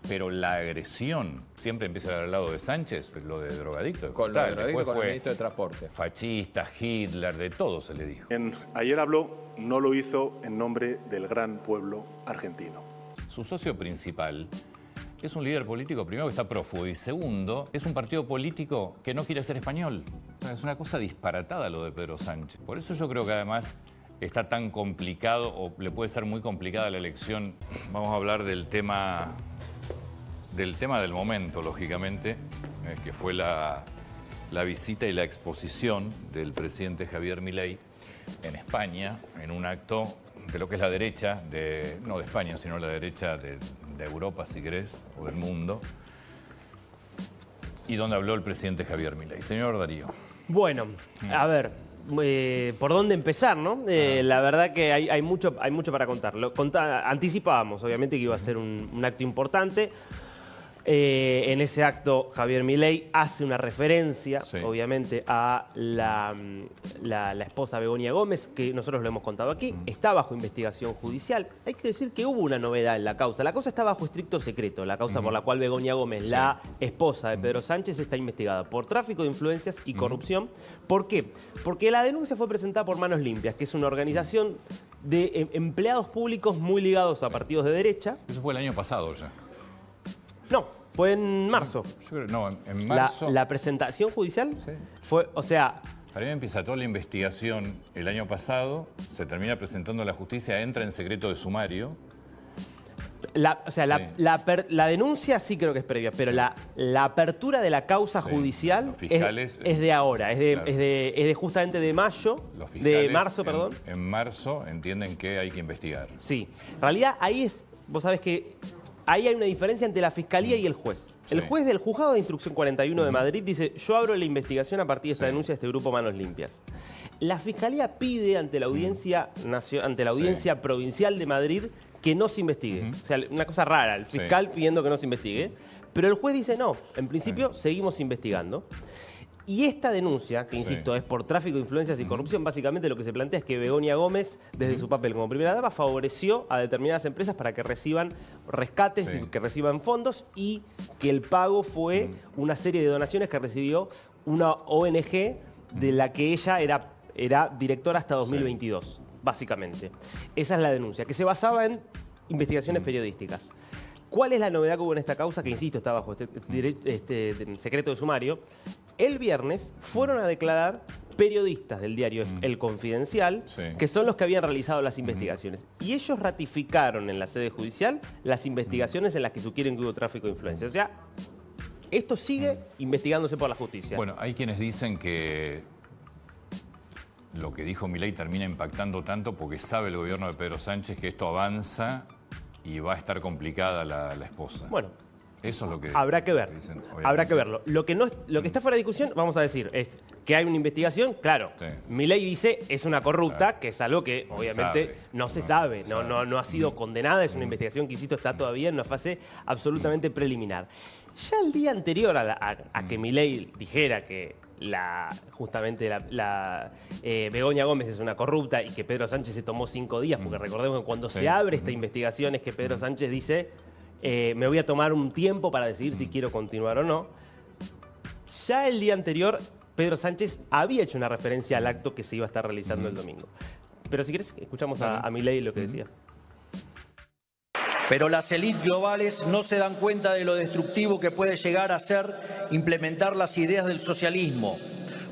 pero la agresión siempre empieza al lado de Sánchez, lo de drogadicto. Con lo de drogadicto, Después con el fue ministro de Transporte. fascista, Hitler, de todo se le dijo. Ayer habló, no lo hizo en nombre del gran pueblo argentino. Su socio principal es un líder político, primero, que está prófugo, y segundo, es un partido político que no quiere ser español. Es una cosa disparatada lo de Pedro Sánchez. Por eso yo creo que además está tan complicado, o le puede ser muy complicada la elección. Vamos a hablar del tema del momento, lógicamente, que fue la visita y la exposición del presidente Javier Milei en España, en un acto de lo que es la derecha, no de España, sino la derecha de Europa, si querés, o del mundo, y donde habló el presidente Javier Milei. Señor Darío. Bueno, a ver, ¿por dónde empezar, no? La verdad que hay mucho para contar. Anticipábamos, obviamente, que iba a ser un acto importante. En ese acto, Javier Milei hace una referencia, Sí. obviamente, a la esposa Begoña Gómez, que nosotros lo hemos contado aquí. Está bajo investigación judicial. Hay que decir que hubo una novedad en la causa. La causa está bajo estricto secreto. La causa por la cual Begoña Gómez, la esposa de Pedro Sánchez, está investigada por tráfico de influencias y corrupción. ¿Por qué? Porque la denuncia fue presentada por Manos Limpias, que es una organización de empleados públicos muy ligados a partidos de derecha. Eso fue el año pasado ya. No, fue en marzo. Yo creo, no, en marzo. La presentación judicial Sí. fue, o sea... Para mí empieza toda la investigación el año pasado, se termina presentando a la justicia, entra en secreto de sumario. La denuncia sí creo que es previa, pero la apertura de la causa judicial Los fiscales, es de ahora, es de, claro. es de justamente de mayo, Los fiscales de marzo, perdón. En marzo entienden que hay que investigar. Sí, en realidad ahí es, vos sabés que ahí hay una diferencia entre la fiscalía y el juez. El Sí. juez del juzgado de instrucción 41 de Madrid dice, yo abro la investigación a partir de esta Sí. denuncia de este grupo Manos Limpias. La fiscalía pide ante la audiencia, ante la audiencia provincial de Madrid que no se investigue. O sea, una cosa rara, el fiscal pidiendo que no se investigue. Pero el juez dice, no, en principio seguimos investigando. Y esta denuncia, que insisto, es por tráfico de influencias y corrupción, básicamente lo que se plantea es que Begoña Gómez, desde su papel como primera dama, favoreció a determinadas empresas para que reciban rescates, que reciban fondos, y que el pago fue una serie de donaciones que recibió una ONG de la que ella era directora hasta 2022, básicamente. Esa es la denuncia, que se basaba en investigaciones periodísticas. ¿Cuál es la novedad que hubo en esta causa? Que, insisto, está bajo este secreto de sumario. El viernes fueron a declarar periodistas del diario El Confidencial, que son los que habían realizado las investigaciones. Y ellos ratificaron en la sede judicial las investigaciones en las que sugieren que hubo tráfico de influencias. O sea, esto sigue investigándose por la justicia. Bueno, hay quienes dicen que lo que dijo Milei termina impactando tanto porque sabe el gobierno de Pedro Sánchez que esto avanza y va a estar complicada la esposa. Bueno, eso es lo que habrá que ver. dicen, Habrá que verlo. Lo que está fuera de discusión, vamos a decir, es que hay una investigación, claro. Sí. Milei dice es una corrupta, que es algo que obviamente sabe. no se sabe, sabe. no ha sido condenada, es una investigación que, insisto, está todavía en una fase absolutamente preliminar. Ya el día anterior a que Milei dijera que justamente Begoña Gómez es una corrupta y que Pedro Sánchez se tomó 5 días, porque recordemos que cuando se abre esta investigación es que Pedro Sánchez dice me voy a tomar un tiempo para decidir si quiero continuar o no. Ya el día anterior Pedro Sánchez había hecho una referencia al acto que se iba a estar realizando el domingo. Pero si querés, escuchamos a Milei lo que decía. Pero las élites globales no se dan cuenta de lo destructivo que puede llegar a ser implementar las ideas del socialismo,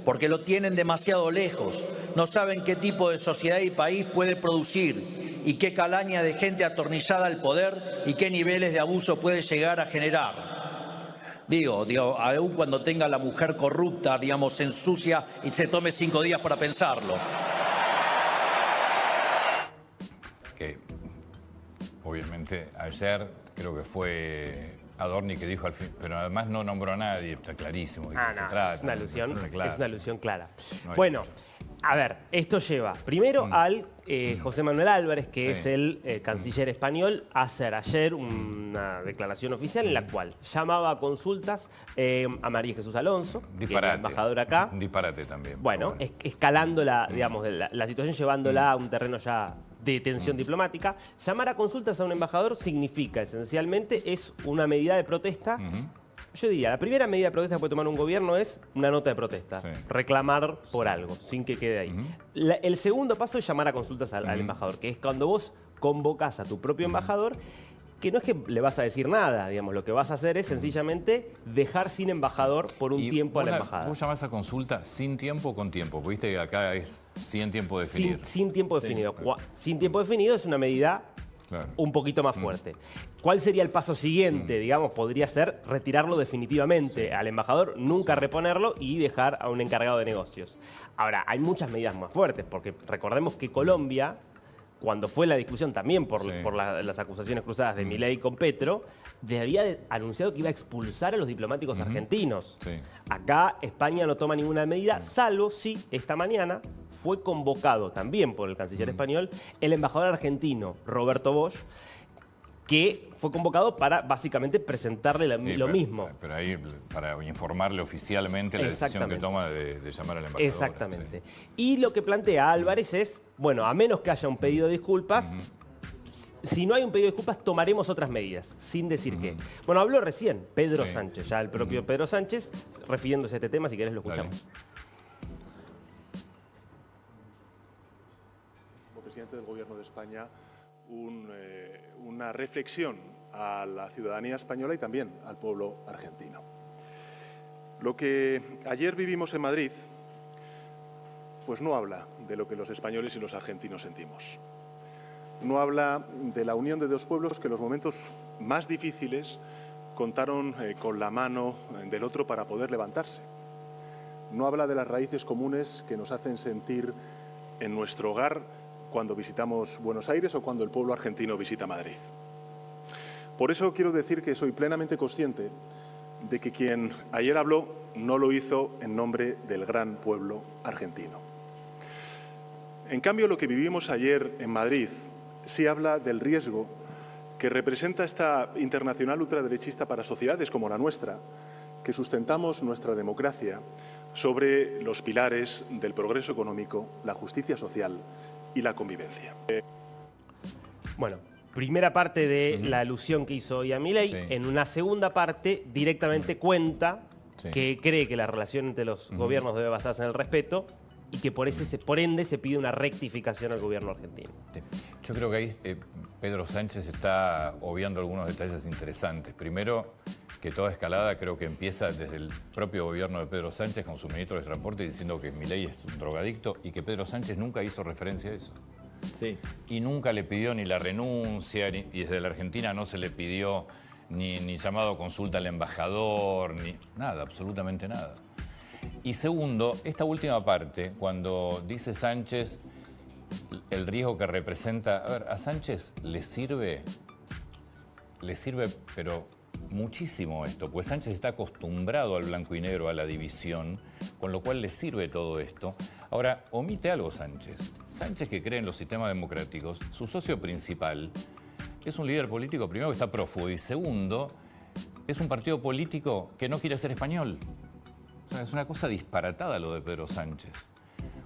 porque lo tienen demasiado lejos, no saben qué tipo de sociedad y país puede producir y qué calaña de gente atornillada al poder y qué niveles de abuso puede llegar a generar. Digo, aún cuando tenga la mujer corrupta, digamos, se ensucia y se tome 5 días para pensarlo. Que obviamente ayer creo que fue Adorni que dijo al fin, pero además no nombró a nadie, está clarísimo de qué se trata. Es una alusión, Claro. es una alusión clara. No hay- Bueno, a ver, esto lleva primero al José Manuel Álvarez, que es el canciller español, a hacer ayer una declaración oficial en la cual llamaba a consultas a María Jesús Alonso, que es la embajadora acá. Un disparate también. Bueno, escalando la situación, llevándola a un terreno ya de tensión diplomática. Llamar a consultas a un embajador significa, esencialmente, es una medida de protesta. Yo diría, la primera medida de protesta que puede tomar un gobierno es una nota de protesta, reclamar por algo, sin que quede ahí. El segundo paso es llamar a consultas al embajador, que es cuando vos convocás a tu propio embajador, que no es que le vas a decir nada, digamos, lo que vas a hacer es sencillamente dejar sin embajador por un tiempo a la embajada. ¿Vos llamás a consulta sin tiempo o con tiempo? Porque viste que acá es sin tiempo definido. Sin tiempo definido. Sin tiempo definido es una medida un poquito más fuerte. ¿Cuál sería el paso siguiente? Digamos, podría ser retirarlo definitivamente al embajador, nunca reponerlo y dejar a un encargado de negocios. Ahora, hay muchas medidas más fuertes, porque recordemos que Colombia, cuando fue la discusión también por las acusaciones cruzadas de Milei con Petro, había anunciado que iba a expulsar a los diplomáticos argentinos. Acá España no toma ninguna medida, salvo si esta mañana fue convocado también por el canciller español el embajador argentino Roberto Bosch, que fue convocado para básicamente presentarle lo mismo. Pero ahí para informarle oficialmente la decisión que toma de llamar al embajador. Exactamente. Y lo que plantea Álvarez es, bueno, a menos que haya un pedido de disculpas, si no hay un pedido de disculpas, tomaremos otras medidas, sin decir qué. Bueno, habló recién Pedro Sánchez, ya el propio Pedro Sánchez, refiriéndose a este tema, si querés lo escuchamos. Como presidente del Gobierno de España, una reflexión a la ciudadanía española y también al pueblo argentino. Lo que ayer vivimos en Madrid, pues no habla de lo que los españoles y los argentinos sentimos. No habla de la unión de dos pueblos que en los momentos más difíciles contaron con la mano del otro para poder levantarse. No habla de las raíces comunes que nos hacen sentir en nuestro hogar cuando visitamos Buenos Aires o cuando el pueblo argentino visita Madrid. Por eso quiero decir que soy plenamente consciente de que quien ayer habló no lo hizo en nombre del gran pueblo argentino. En cambio, lo que vivimos ayer en Madrid sí habla del riesgo que representa esta internacional ultraderechista para sociedades como la nuestra, que sustentamos nuestra democracia sobre los pilares del progreso económico, la justicia social y la convivencia. Bueno, primera parte de la alusión que hizo hoy a Milei. En una segunda parte directamente cuenta que cree que la relación entre los gobiernos debe basarse en el respeto y que por ende se pide una rectificación al gobierno argentino. Yo creo que ahí Pedro Sánchez está obviando algunos detalles interesantes. Primero, que toda escalada creo que empieza desde el propio gobierno de Pedro Sánchez con su ministro de Transporte diciendo que Milei es un drogadicto y que Pedro Sánchez nunca hizo referencia a eso. Y nunca le pidió ni la renuncia, y desde la Argentina no se le pidió ni llamado a consulta al embajador, ni nada, absolutamente nada. Y segundo, esta última parte, cuando dice Sánchez el riesgo que representa, a ver, a Sánchez le sirve pero muchísimo esto, pues Sánchez está acostumbrado al blanco y negro, a la división, con lo cual le sirve todo esto. Ahora, omite algo Sánchez. Sánchez, que cree en los sistemas democráticos, su socio principal es un líder político, primero, que está prófugo, y segundo, es un partido político que no quiere ser español. O sea, es una cosa disparatada lo de Pedro Sánchez.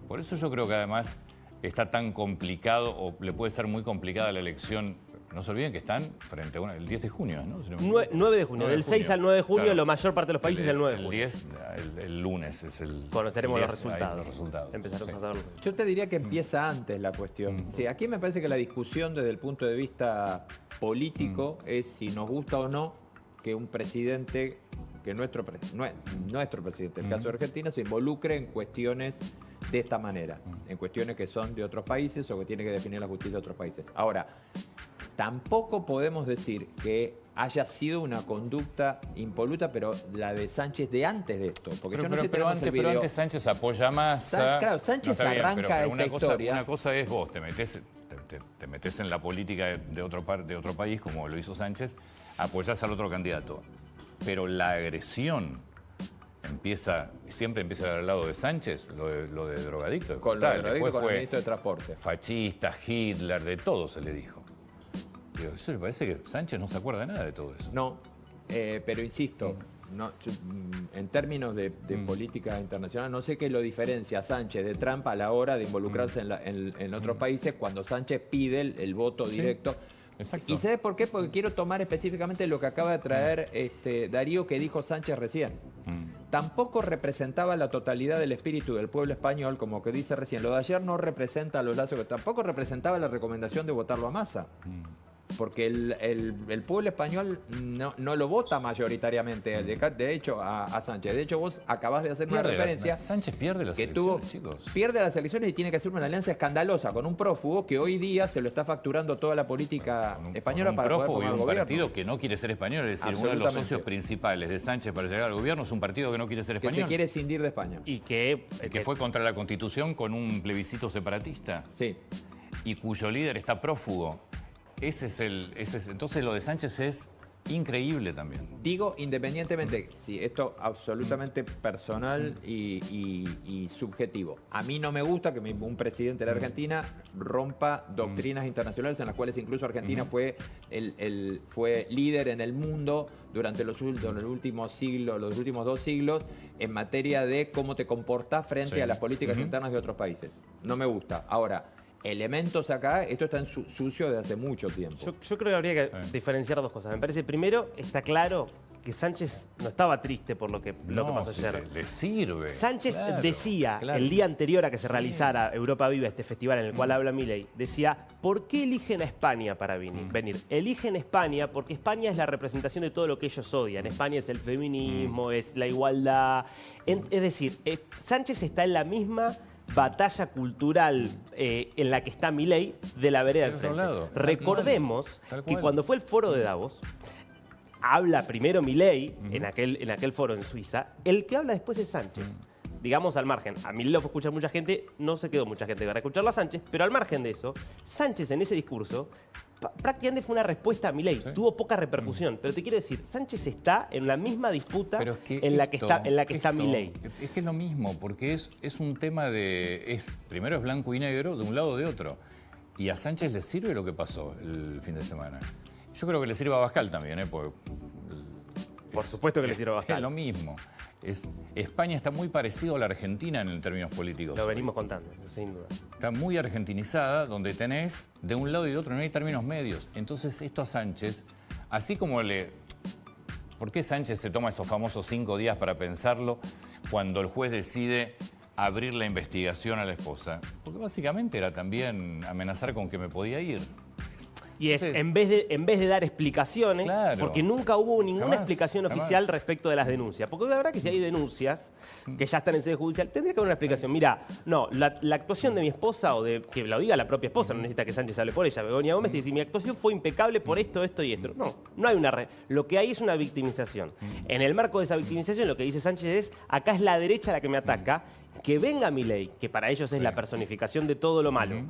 Por eso yo creo que además está tan complicado, o le puede ser muy complicada la elección. No se olviden que están frente a el 10 de junio, ¿no? 9 de junio. Del 6 al 9 de junio, la mayor parte de los países es el 9 de junio. El 10, el lunes es el... Conoceremos el 10, los resultados. los resultados. Empezaremos a saberlo. Yo te diría que empieza antes la cuestión. Sí, aquí me parece que la discusión desde el punto de vista político es si nos gusta o no que un presidente, que nuestro presidente, en el caso de Argentina, se involucre en cuestiones de esta manera, en cuestiones que son de otros países o que tiene que definir la justicia de otros países. Ahora, tampoco podemos decir que haya sido una conducta impoluta, pero la de Sánchez de antes de esto. Porque pero antes Sánchez apoya más. Claro, Sánchez arranca esta historia. Una cosa es vos, te metés en la política de otro país, como lo hizo Sánchez, apoyás al otro candidato. Pero la agresión siempre empieza al lado de Sánchez, lo de drogadicto. Con lo de drogadicto, con el ministro de Transporte. Fascista, Hitler, de todo se le dijo. Eso me parece que Sánchez no se acuerda de nada de todo eso. No, pero insisto, en términos de política internacional, no sé qué lo diferencia a Sánchez de Trump a la hora de involucrarse en otros países cuando Sánchez pide el voto directo. Exacto. ¿Y sabes por qué? Porque quiero tomar específicamente lo que acaba de traer Darío, que dijo Sánchez recién. Tampoco representaba la totalidad del espíritu del pueblo español, como que dice recién. Lo de ayer no representa a los lazos, que tampoco representaba la recomendación de votarlo a Massa. Porque el pueblo español no lo vota mayoritariamente, de hecho, a Sánchez. De hecho, vos acabás de hacer una referencia. Sánchez pierde las que elecciones, chicos. Pierde las elecciones y tiene que hacer una alianza escandalosa con un prófugo que hoy día se lo está facturando toda la política española un para poder prófugo y formar un gobierno. partido que no quiere ser español. Es decir, uno de los socios principales de Sánchez para llegar al gobierno es un partido que no quiere ser español. Que se quiere escindir de España. Y que fue contra la Constitución con un plebiscito separatista. Sí. Y cuyo líder está prófugo. Entonces lo de Sánchez es increíble también. Digo, independientemente, sí, esto absolutamente personal y subjetivo. A mí no me gusta que un presidente de la Argentina rompa doctrinas internacionales en las cuales incluso Argentina fue líder en el mundo durante los últimos siglos, los últimos 2 siglos, en materia de cómo te comportás frente a las políticas internas de otros países. No me gusta. Ahora, elementos acá, esto está en sucio desde hace mucho tiempo. Yo creo que habría que diferenciar 2 cosas. Me parece, primero, está claro que Sánchez no estaba triste por lo que pasó ayer. Le sirve. Sánchez decía el día anterior a que se realizara Europa Viva, este festival en el cual habla Milei, decía, ¿por qué eligen a España para venir? Eligen España porque España es la representación de todo lo que ellos odian. España es el feminismo, es la igualdad. Es decir, Sánchez está en la misma batalla cultural en la que está Milei de la vereda del frente. Recordemos que cuando fue el foro de Davos, habla primero Milei en aquel foro en Suiza, el que habla después es Sánchez. Digamos al margen, a Milei lo fue a escuchar mucha gente, no se quedó mucha gente para escucharlo a Sánchez, pero al margen de eso, Sánchez en ese discurso prácticamente fue una respuesta a Milei, tuvo poca repercusión, pero te quiero decir, Sánchez está en la misma disputa en la que está Milei. Es que es lo mismo, porque es un tema primero es blanco y negro de un lado o de otro, y a Sánchez le sirve lo que pasó el fin de semana. Yo creo que le sirve a Abascal también, Por supuesto que le sirve a Abascal. Es lo mismo. España está muy parecido a la Argentina en términos políticos. Lo venimos contando, sin duda. Está muy argentinizada, donde tenés de un lado y de otro, no hay términos medios. Entonces esto a Sánchez, así como ¿por qué Sánchez se toma esos famosos 5 días para pensarlo cuando el juez decide abrir la investigación a la esposa? Porque básicamente era también amenazar con que me podía ir. Y en vez de dar explicaciones, porque nunca hubo ninguna explicación oficial respecto de las denuncias. Porque la verdad que si hay denuncias que ya están en sede judicial, tendría que haber una explicación. Mira, no, la actuación de mi esposa, o de que lo diga la propia esposa, no necesita que Sánchez hable por ella, Begoña Gómez, dice, mi actuación fue impecable por esto, esto y esto. No hay una lo que hay es una victimización. En el marco de esa victimización, lo que dice Sánchez es, acá es la derecha la que me ataca, que venga Milei, que para ellos es la personificación de todo lo malo,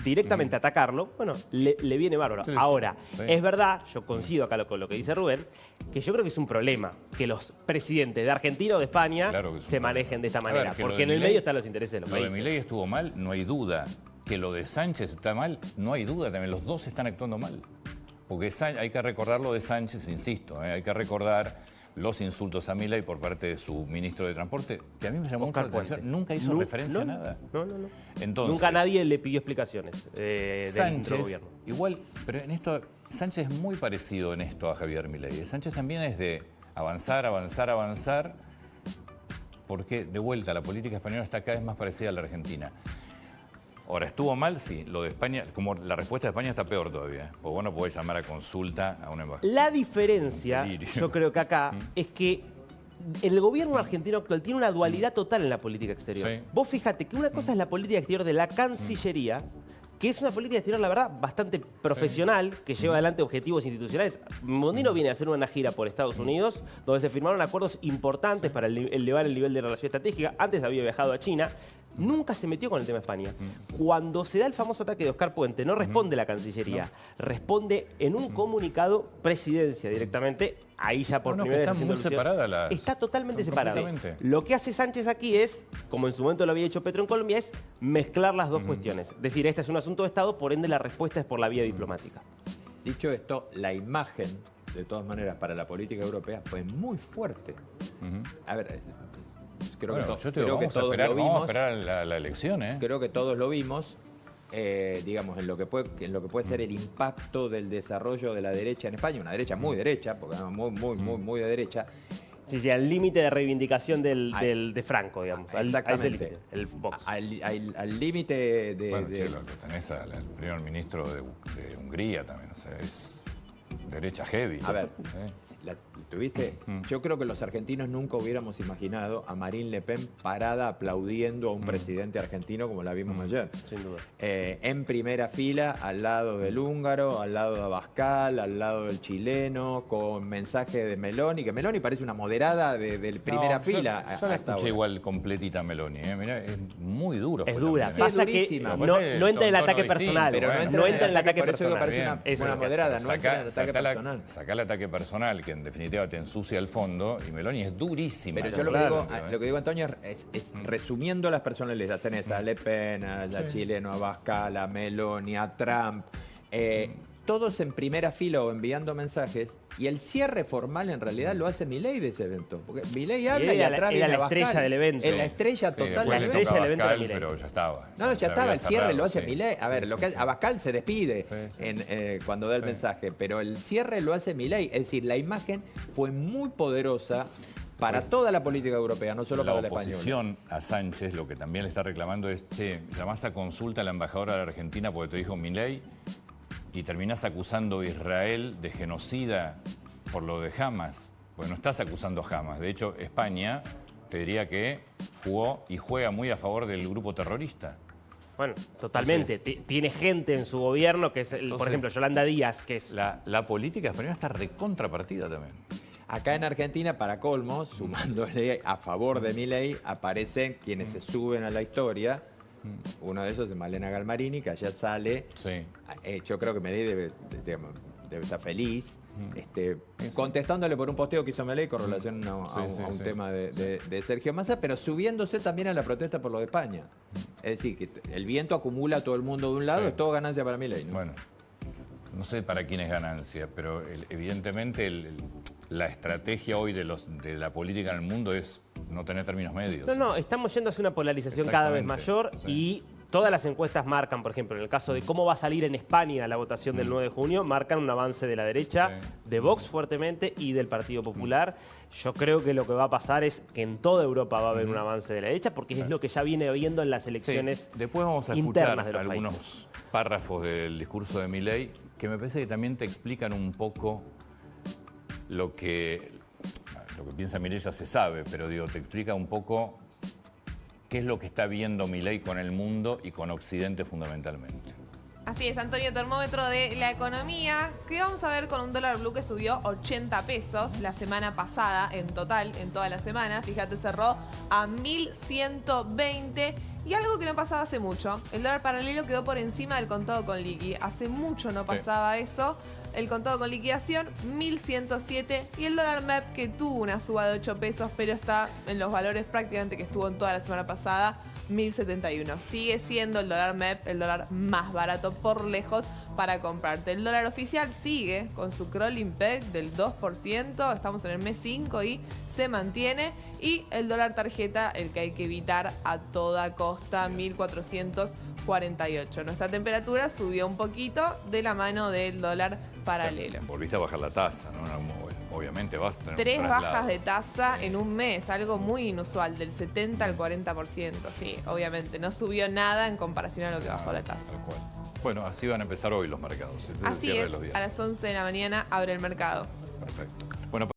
directamente atacarlo, bueno, le viene bárbaro. Ahora, es verdad, yo coincido acá con lo que dice Rubén, que yo creo que es un problema que los presidentes de Argentina o de España se manejen de esta manera, porque en el medio están los intereses de los países. Lo de Milei estuvo mal, no hay duda. Que lo de Sánchez está mal, no hay duda también. Los dos están actuando mal. Porque hay que recordar lo de Sánchez, insisto, hay que recordar los insultos a Milei por parte de su ministro de Transporte, que a mí me llamó mucho la atención. Nunca hizo referencia a nada. No. Entonces, nunca nadie le pidió explicaciones dentro del gobierno. Igual, pero en esto, Sánchez es muy parecido en esto a Javier Milei. Sánchez también es de avanzar, porque de vuelta la política española está cada vez más parecida a la argentina. Ahora, ¿estuvo mal? Sí. Lo de España, como la respuesta de España está peor todavía. Pues bueno, podés llamar a consulta a una embajada. La diferencia, yo creo que acá, es que el gobierno argentino actual tiene una dualidad total en la política exterior. Sí. Vos fíjate que una cosa es la política exterior de la Cancillería, que es una política exterior, la verdad, bastante profesional, que lleva adelante objetivos institucionales. Mondino viene a hacer una gira por Estados Unidos, donde se firmaron acuerdos importantes para elevar el nivel de relación estratégica. Antes había viajado a China. Nunca se metió con el tema España. Cuando se da el famoso ataque de Oscar Puente, no responde la Cancillería, responde en un comunicado Presidencia directamente. Ahí ya por primera vez está muy separada está totalmente separado. Lo que hace Sánchez aquí es, como en su momento lo había hecho Petro en Colombia, es mezclar las dos cuestiones. Es decir, este es un asunto de Estado, por ende la respuesta es por la vía diplomática. Dicho esto, la imagen de todas maneras, para la política europea fue muy fuerte. A ver, creo Bueno, que, yo te digo, creo que todos lo vamos a vimos. esperar la elección, ¿eh? Creo que todos lo vimos, digamos, en lo que puede ser el impacto del desarrollo de la derecha en España, una derecha muy derecha, porque muy de derecha. Sí, al límite de reivindicación de Franco, digamos. Exactamente. El Vox. Al límite de... Bueno, che, lo tenés al primer ministro de Hungría también, o sea, es derecha heavy. A ver, ¿eh? ¿tuviste? Yo creo que los argentinos nunca hubiéramos imaginado a Marine Le Pen parada aplaudiendo a un presidente argentino como la vimos ayer. Sin duda. En primera fila, al lado del húngaro, al lado de Abascal, al lado del chileno, con mensaje de Meloni, que Meloni parece una moderada de primera fila. Yo la escuché igual completita Meloni, ¿eh? Mirá, es muy duro. Es fue dura. también. Sí, Pasa es que durísima. no entra en el ataque Tono personal. distinto, pero No entra en el ataque por eso digo, personal. parece Eso una es lo que moderada, no entra en el ataque personal. Sacá el ataque personal, que en definitiva te ensucia el fondo, y Meloni es durísima. Pero yo lo que digo, Antonio, es Mm. resumiendo las personalidades. Tenés a Le Pen, al chileno, a Abascal, a Meloni, a Trump, todos en primera fila o enviando mensajes, y el cierre formal en realidad lo hace Milei de ese evento. Porque Milei habla y atrás viene era la Abascal. estrella del evento. Es la estrella Sí, total después del le evento. toca a del evento Abascal, de Milei. pero ya estaba. No, ya Se estaba, había el cierre cerrado, lo hace sí. Milei. A ver, Sí, lo que sí, sí. Abascal se despide Sí. cuando da el Sí. mensaje, pero el cierre lo hace Milei. Es decir, la imagen fue muy poderosa para toda la política europea, no solo La para la española. oposición a Sánchez lo que también le está reclamando es, che, llamás a consulta a la embajadora de Argentina porque te dijo Milei y terminás acusando a Israel de genocida por lo de Hamas. Pues no estás acusando a Hamas. De hecho, España te diría que jugó y juega muy a favor del grupo terrorista. Bueno, totalmente. Tiene gente en su gobierno que es, por Entonces, ejemplo, Yolanda Díaz, que es... La política española está recontrapartida también. Acá en Argentina, para colmo, sumándole a favor de Milei, aparecen quienes se suben a la historia. Uno de esos es Malena Galmarini, que allá sale. Sí. Yo creo que Milei debe estar feliz. Contestándole por un posteo que hizo Milei con relación a un tema de Sergio Massa, pero subiéndose también a la protesta por lo de España. Es decir, que el viento acumula a todo el mundo de un lado, Sí. es todo ganancia para Milei, ¿no? Bueno, no sé para quién es ganancia, pero evidentemente la estrategia hoy de la política en el mundo es no tener términos medios. No, estamos yendo hacia una polarización cada vez mayor y todas las encuestas marcan, por ejemplo, en el caso de cómo va a salir en España la votación del 9 de junio, marcan un avance de la derecha, de Vox fuertemente y del Partido Popular. Yo creo que lo que va a pasar es que en toda Europa va a haber un avance de la derecha porque es lo que ya viene habiendo en las elecciones Sí. Después vamos a escuchar internas de los algunos países. párrafos del discurso de Milei que me parece que también te explican un poco lo que piensa Milei ya se sabe, pero digo, te explica un poco qué es lo que está viendo Milei con el mundo y con Occidente fundamentalmente. Así es, Antonio, termómetro de la economía, que vamos a ver con un dólar blue que subió 80 pesos la semana pasada, en total, en toda la semana. Fíjate, cerró a 1.120 y algo que no pasaba hace mucho. El dólar paralelo quedó por encima del contado con liqui. Hace mucho no pasaba eso. El contado con liquidación, 1.107. Y el dólar MEP, que tuvo una suba de 8 pesos, pero está en los valores prácticamente que estuvo en toda la semana pasada, 1.071. Sigue siendo el dólar MEP el dólar más barato por lejos para comprarte. El dólar oficial sigue con su crawling peg del 2%. Estamos en el mes 5 y se mantiene. Y el dólar tarjeta, el que hay que evitar a toda costa, 1.448. Nuestra temperatura subió un poquito de la mano del dólar paralelo. Volviste a bajar la tasa, ¿no? Obviamente vas a tener 3 un traslado. bajas de tasa en un mes, algo muy inusual, del 70 al 40%. Sí, obviamente, no subió nada en comparación a lo que bajó la tasa. Tal cual. Bueno, así van a empezar hoy los mercados. Este es el Así cierre de es, los días. a las 11 de la mañana abre el mercado. Perfecto.